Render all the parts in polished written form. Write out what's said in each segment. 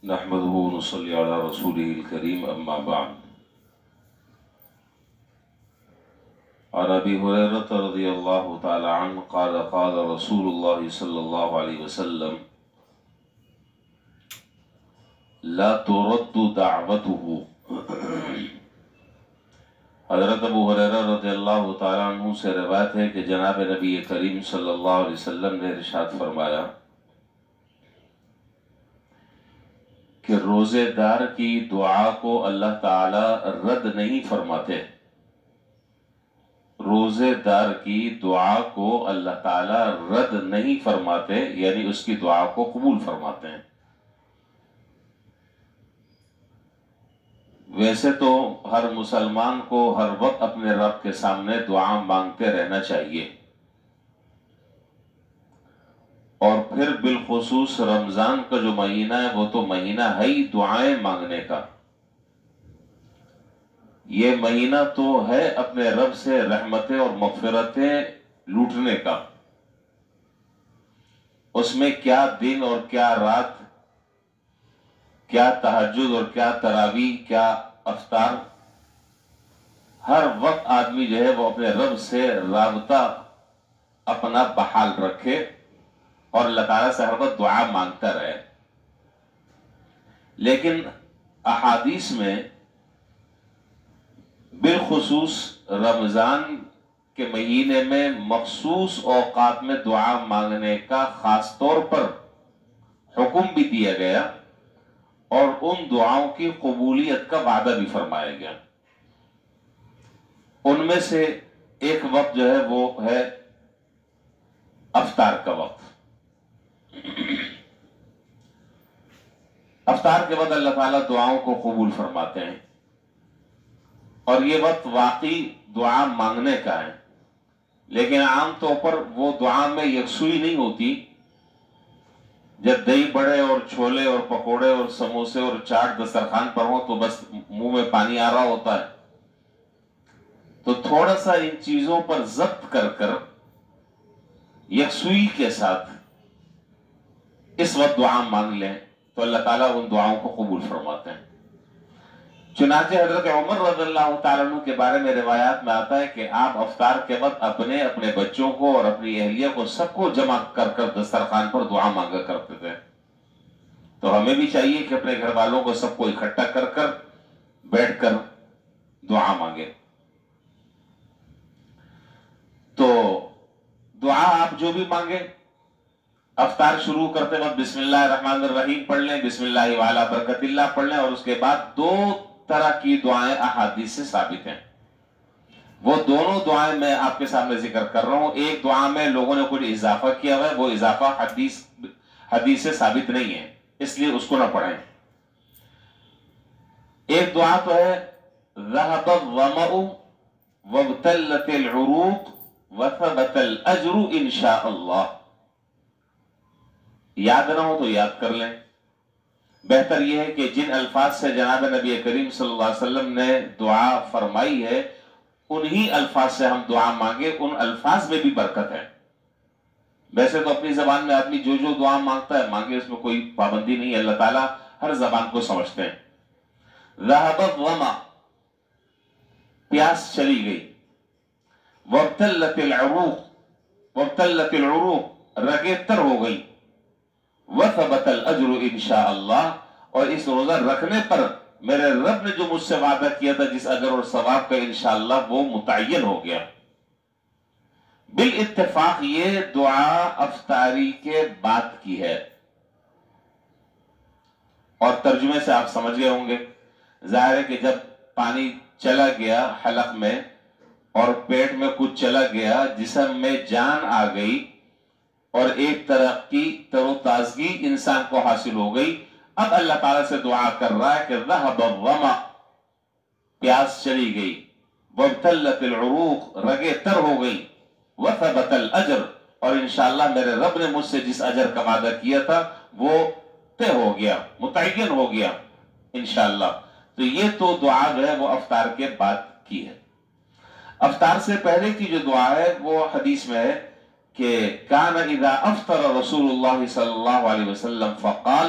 نحمده ونصلي على رسوله الكريم أما بعد. عن أبي هريرة رضي الله تعالى عنه قال قال رسول الله صلى الله عليه وسلم لا ترد دعوته. حضرت ابو ہریرہ رضی اللہ تعالیٰ عنہ سے روایت ہے کہ جناب نبی کریم صلی اللہ علیہ وسلم نے ارشاد فرمایا کہ روزے دار کی دعا کو اللہ تعالی رد نہیں فرماتے. روزے دار کی دعا کو اللہ تعالی رد نہیں فرماتے، یعنی اس کی دعا کو قبول فرماتے ہیں. ویسے تو ہر مسلمان کو ہر وقت اپنے رب کے سامنے دعا مانگتے رہنا چاہیے، اور پھر بالخصوص رمضان کا جو مہینہ ہے وہ تو مہینہ ہے ہی دعائیں مانگنے کا. یہ مہینہ تو ہے اپنے رب سے رحمتیں اور مغفرتیں لوٹنے کا. اس میں کیا دن اور کیا رات، کیا تہجد اور کیا تراویح، کیا افطار، ہر وقت آدمی جو ہے وہ اپنے رب سے رابطہ اپنا بحال رکھے اور اللہ تعالیٰ سے ہر وقت دعا مانگتا رہے. لیکن احادیث میں بالخصوص رمضان کے مہینے میں مخصوص اوقات میں دعا مانگنے کا خاص طور پر حکم بھی دیا گیا، اور ان دعاؤں کی قبولیت کا وعدہ بھی فرمایا گیا. ان میں سے ایک وقت جو ہے وہ ہے افطار کا وقت. افطار کے بعد اللہ تعالیٰ دعاؤں کو قبول فرماتے ہیں، اور یہ وقت واقعی دعا مانگنے کا ہے. لیکن عام طور پر وہ دعا میں یکسوئی نہیں ہوتی. جب دہی بڑے اور چھولے اور پکوڑے اور سموسے اور چاٹ دسترخوان پر ہوں تو بس منہ میں پانی آ رہا ہوتا ہے. تو تھوڑا سا ان چیزوں پر ضبط کر کر یکسوئی کے ساتھ اس وقت دعا مانگ لیں تو اللہ تعالیٰ ان دعاؤں کو قبول فرماتے ہیں. چنانچہ حضرت عمر رضی اللہ تعالیٰ عنہ کے بارے میں روایات میں آتا ہے کہ آپ افطار کے وقت اپنے بچوں کو اور اپنی اہلیہ کو سب کو جمع کر کر دسترخوان پر دعا مانگا کرتے تھے. تو ہمیں بھی چاہیے کہ اپنے گھر والوں کو سب کو اکٹھا کر کر بیٹھ کر دعا مانگے. تو دعا آپ جو بھی مانگے، افطار شروع کرتے وقت بسم اللہ الرحمن الرحیم پڑھ لیں، بسم اللہ وعلی برکت اللہ پڑھ لیں، اور اس کے بعد دو طرح کی دعائیں احادیث سے ثابت ہیں. وہ دونوں دعائیں میں آپ کے سامنے ذکر کر رہا ہوں. ایک دعا میں لوگوں نے کچھ اضافہ کیا ہوا ہے، وہ اضافہ حدیث سے ثابت نہیں ہے، اس لیے اس کو نہ پڑھیں. ایک دعا تو ہے ذهب الظمأ وابتلت العروق وثبت الاجر ان شاء اللہ. یاد نہ ہو تو یاد کر لیں. بہتر یہ ہے کہ جن الفاظ سے جناب نبی کریم صلی اللہ علیہ وسلم نے دعا فرمائی ہے انہی الفاظ سے ہم دعا مانگے. ان الفاظ میں بھی برکت ہے. ویسے تو اپنی زبان میں آدمی جو جو دعا مانگتا ہے مانگے، اس میں کوئی پابندی نہیں ہے. اللہ تعالیٰ ہر زبان کو سمجھتے ہیں. ذهب الظمأ، پیاس چلی گئی. وابتلت العروق، رگیں تر ہو گئی. وثبت الاجر انشاءاللہ، اور اس روزہ رکھنے پر میرے رب نے جو مجھ سے وعدہ کیا تھا جس اجر اور ثواب کا انشاءاللہ وہ متعین ہو گیا. بالاتفاق یہ دعا افطاری کے بعد کی ہے، اور ترجمے سے آپ سمجھ گئے ہوں گے. ظاہر ہے کہ جب پانی چلا گیا حلق میں اور پیٹ میں کچھ چلا گیا، جسم میں جان آ گئی اور ایک طرح کی تر و تازگی انسان کو حاصل ہو گئی. اب اللہ تعالیٰ سے دعا کر رہا ہے کہ ذهب الظمأ، پیاس چلی گئی. وابتلت العروق، رگیں تر ہو گئی. وثبت الاجر، اور انشاءاللہ میرے رب نے مجھ سے جس اجر کا وعدہ کیا تھا وہ طے ہو گیا، متعین ہو گیا انشاءاللہ. تو یہ تو دعا جو ہے وہ افطار کے بعد کی ہے. افطار سے پہلے کی جو دعا ہے وہ حدیث میں ہے کہ کان اذا افطر رسول اللہ صلی اللہ علیہ وسلم فقال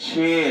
6